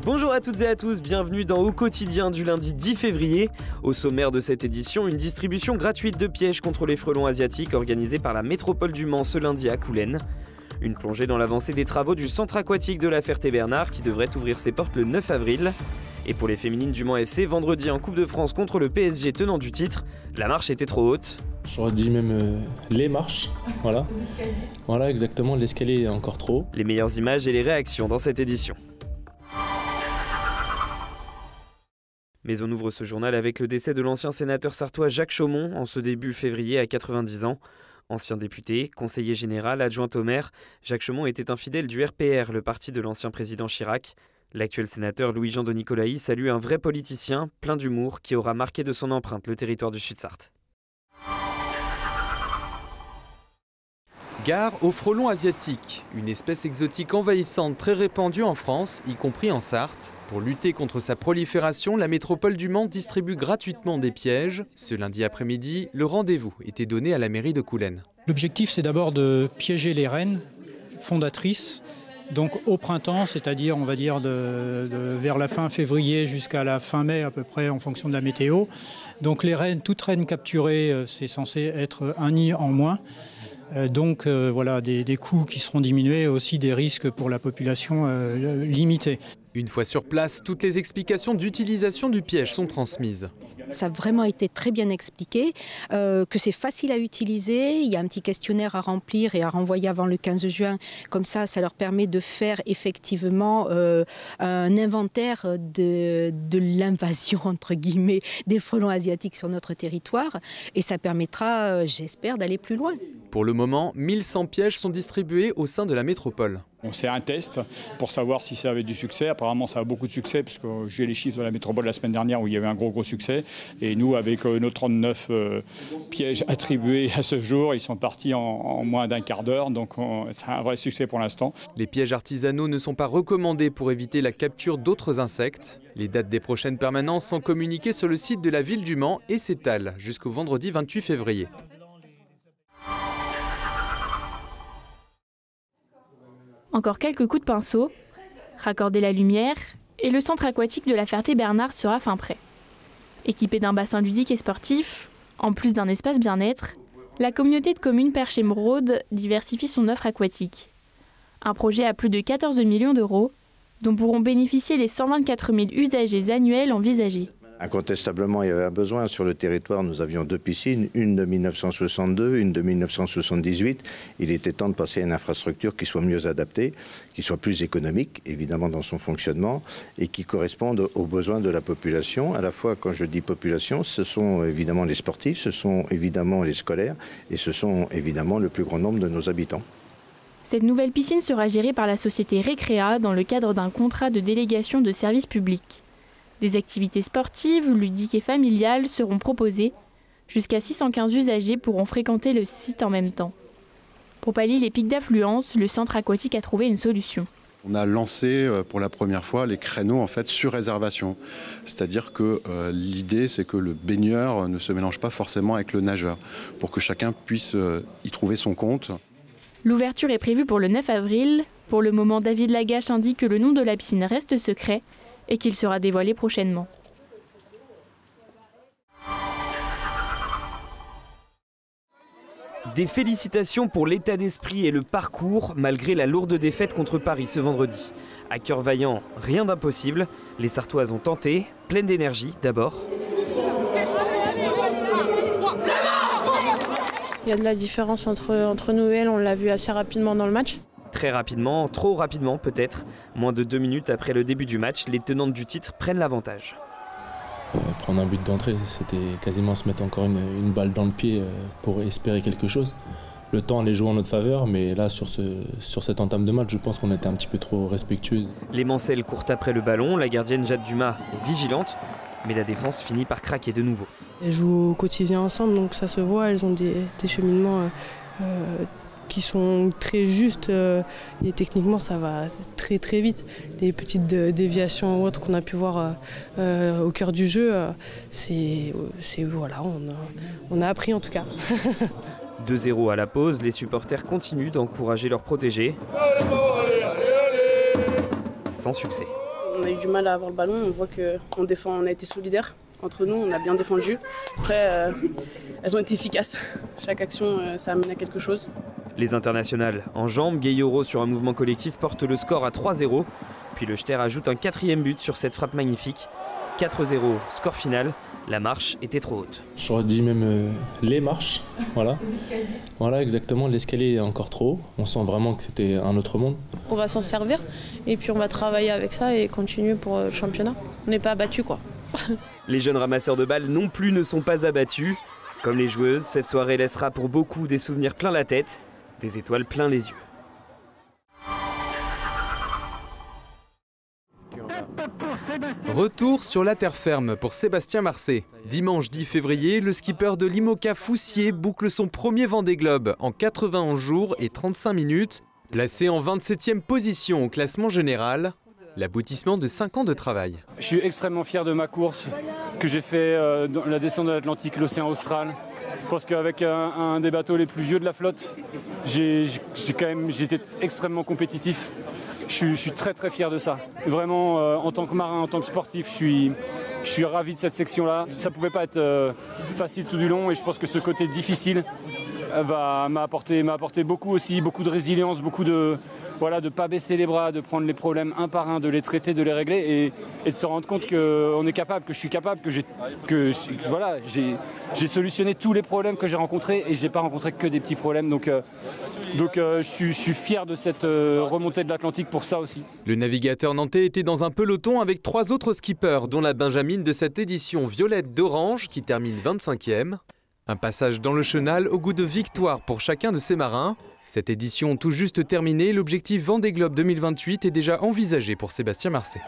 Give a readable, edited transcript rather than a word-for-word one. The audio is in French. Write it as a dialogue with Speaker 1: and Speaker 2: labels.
Speaker 1: Bonjour à toutes et à tous, bienvenue dans Au Quotidien du lundi 10 février. Au sommaire de cette édition, une distribution gratuite de pièges contre les frelons asiatiques organisée par la métropole du Mans ce lundi à Coulennes. Une plongée dans l'avancée des travaux du centre aquatique de la Ferté-Bernard qui devrait ouvrir ses portes le 9 avril. Et pour les féminines du Mans FC, vendredi en Coupe de France contre le PSG tenant du titre, la marche était trop haute.
Speaker 2: J'aurais dit même les marches, voilà. Voilà exactement, l'escalier est encore trop haut.
Speaker 1: Les meilleures images et les réactions dans cette édition. Mais on ouvre ce journal avec le décès de l'ancien sénateur sarthois Jacques Chaumont en ce début février à 90 ans. Ancien député, conseiller général, adjoint au maire, Jacques Chaumont était un fidèle du RPR, le parti de l'ancien président Chirac. L'actuel sénateur Louis-Jean de Nicolaï salue un vrai politicien, plein d'humour, qui aura marqué de son empreinte le territoire du Sud-Sarthe.
Speaker 3: Gare aux frelons asiatiques, une espèce exotique envahissante très répandue en France, y compris en Sarthe. Pour lutter contre sa prolifération, la métropole du Mans distribue gratuitement des pièges. Ce lundi après-midi, le rendez-vous était donné à la mairie de Coulennes.
Speaker 4: L'objectif, c'est d'abord de piéger les reines fondatrices. Donc au printemps, c'est-à-dire on va dire vers la fin février jusqu'à la fin mai à peu près en fonction de la météo. Donc les reines, toute reine capturée, c'est censé être un nid en moins. Donc voilà, des coûts qui seront diminués et aussi des risques pour la population limités.
Speaker 3: Une fois sur place, toutes les explications d'utilisation du piège sont transmises.
Speaker 5: Ça a vraiment été très bien expliqué, que c'est facile à utiliser, il y a un petit questionnaire à remplir et à renvoyer avant le 15 juin. Comme ça leur permet de faire effectivement un inventaire de l'invasion, entre guillemets, des frelons asiatiques sur notre territoire. Et ça permettra, j'espère, d'aller plus loin.
Speaker 3: Pour le moment, 1100 pièges sont distribués au sein de la métropole.
Speaker 6: C'est un test pour savoir si ça avait du succès. Apparemment, ça a beaucoup de succès, parce que j'ai les chiffres de la métropole la semaine dernière où il y avait un gros succès. Et nous, avec nos 39 pièges attribués à ce jour, ils sont partis en moins d'un quart d'heure. Donc c'est un vrai succès pour l'instant.
Speaker 3: Les pièges artisanaux ne sont pas recommandés pour éviter la capture d'autres insectes. Les dates des prochaines permanences sont communiquées sur le site de la ville du Mans et s'étalent jusqu'au vendredi 28 février.
Speaker 7: Encore quelques coups de pinceau, raccorder la lumière, et le centre aquatique de la Ferté-Bernard sera fin prêt. Équipé d'un bassin ludique et sportif, en plus d'un espace bien-être, la communauté de communes Perche-Émeraude diversifie son offre aquatique. Un projet à plus de 14 millions d'euros, dont pourront bénéficier les 124 000 usagers annuels envisagés.
Speaker 8: Incontestablement, il y avait un besoin. Sur le territoire, nous avions deux piscines, une de 1962, une de 1978. Il était temps de passer à une infrastructure qui soit mieux adaptée, qui soit plus économique, évidemment, dans son fonctionnement, et qui corresponde aux besoins de la population. À la fois, quand je dis population, ce sont évidemment les sportifs, ce sont évidemment les scolaires, et ce sont évidemment le plus grand nombre de nos habitants.
Speaker 7: Cette nouvelle piscine sera gérée par la société Récréa dans le cadre d'un contrat de délégation de service public. Des activités sportives, ludiques et familiales seront proposées. Jusqu'à 615 usagers pourront fréquenter le site en même temps. Pour pallier les pics d'affluence, le centre aquatique a trouvé une solution.
Speaker 9: On a lancé pour la première fois les créneaux en fait sur réservation. C'est-à-dire que l'idée c'est que le baigneur ne se mélange pas forcément avec le nageur pour que chacun puisse y trouver son compte.
Speaker 7: L'ouverture est prévue pour le 9 avril. Pour le moment, David Lagache indique que le nom de la piscine reste secret et qu'il sera dévoilé prochainement.
Speaker 1: Des félicitations pour l'état d'esprit et le parcours, malgré la lourde défaite contre Paris ce vendredi. À cœur vaillant, rien d'impossible. Les Sarthoises ont tenté, pleines d'énergie d'abord.
Speaker 10: Il y a de la différence entre nous et elles, on l'a vu assez rapidement dans le match.
Speaker 1: Très rapidement, trop rapidement peut-être. Moins de 2 minutes après le début du match, les tenantes du titre prennent l'avantage.
Speaker 2: Prendre un but d'entrée, c'était quasiment se mettre encore une balle dans le pied pour espérer quelque chose. Le temps allait jouer en notre faveur, mais là, sur cette entame de match, je pense qu'on était un petit peu trop respectueuse.
Speaker 1: Les Mancelles courent après le ballon, la gardienne Jade Dumas est vigilante, mais la défense finit par craquer de nouveau.
Speaker 10: Elles jouent au quotidien ensemble, donc ça se voit, elles ont des cheminements qui sont très justes et techniquement ça va très très vite. Les petites déviations ou autres qu'on a pu voir au cœur du jeu, voilà, on a appris en tout cas.
Speaker 1: 2-0 à la pause, les supporters continuent d'encourager leurs protégés. Sans succès.
Speaker 11: on a eu du mal à avoir le ballon. On voit qu'on a été solidaires entre nous, on a bien défendu. Après, elles ont été efficaces. Chaque action, ça amène à quelque chose.
Speaker 1: Les internationales en jambes, Gayoro sur un mouvement collectif porte le score à 3-0. Puis le Ster ajoute un 4e but sur cette frappe magnifique. 4-0, score final. La marche était trop haute.
Speaker 2: J'aurais dit même les marches, voilà. Voilà exactement, l'escalier est encore trop haut. On sent vraiment que c'était un autre monde.
Speaker 12: On va s'en servir et puis on va travailler avec ça et continuer pour le championnat. On n'est pas abattus quoi.
Speaker 1: Les jeunes ramasseurs de balles non plus ne sont pas abattus. Comme les joueuses, cette soirée laissera pour beaucoup des souvenirs plein la tête, des étoiles plein les yeux.
Speaker 3: Retour sur la terre ferme pour Sébastien Marcet. Dimanche 10 février, le skipper de l'IMOCA Foussier boucle son premier Vendée Globe en 91 jours et 35 minutes. Placé en 27e position au classement général, l'aboutissement de 5 ans de travail.
Speaker 13: Je suis extrêmement fier de ma course que j'ai fait dans la descente de l'Atlantique, l'océan Austral. Je pense qu'avec un des bateaux les plus vieux de la flotte, j'ai été extrêmement compétitif. Je suis très très fier de ça. Vraiment, en tant que marin, en tant que sportif, je suis ravi de cette section-là. Ça ne pouvait pas être facile tout du long et je pense que ce côté difficile m'a apporté beaucoup aussi, beaucoup de résilience, beaucoup de ne pas baisser les bras, de prendre les problèmes un par un, de les traiter, de les régler et de se rendre compte qu'on est capable, que je suis capable, que j'ai solutionné tous les problèmes que j'ai rencontrés et je n'ai pas rencontré que des petits problèmes. Donc je suis fier de cette remontée de l'Atlantique pour ça aussi.
Speaker 3: Le navigateur nantais était dans un peloton avec 3 autres skippers, dont la benjamine de cette édition Violette d'Orange qui termine 25e. Un passage dans le chenal au goût de victoire pour chacun de ces marins. Cette édition tout juste terminée, l'objectif Vendée Globe 2028 est déjà envisagé pour Sébastien Marcet.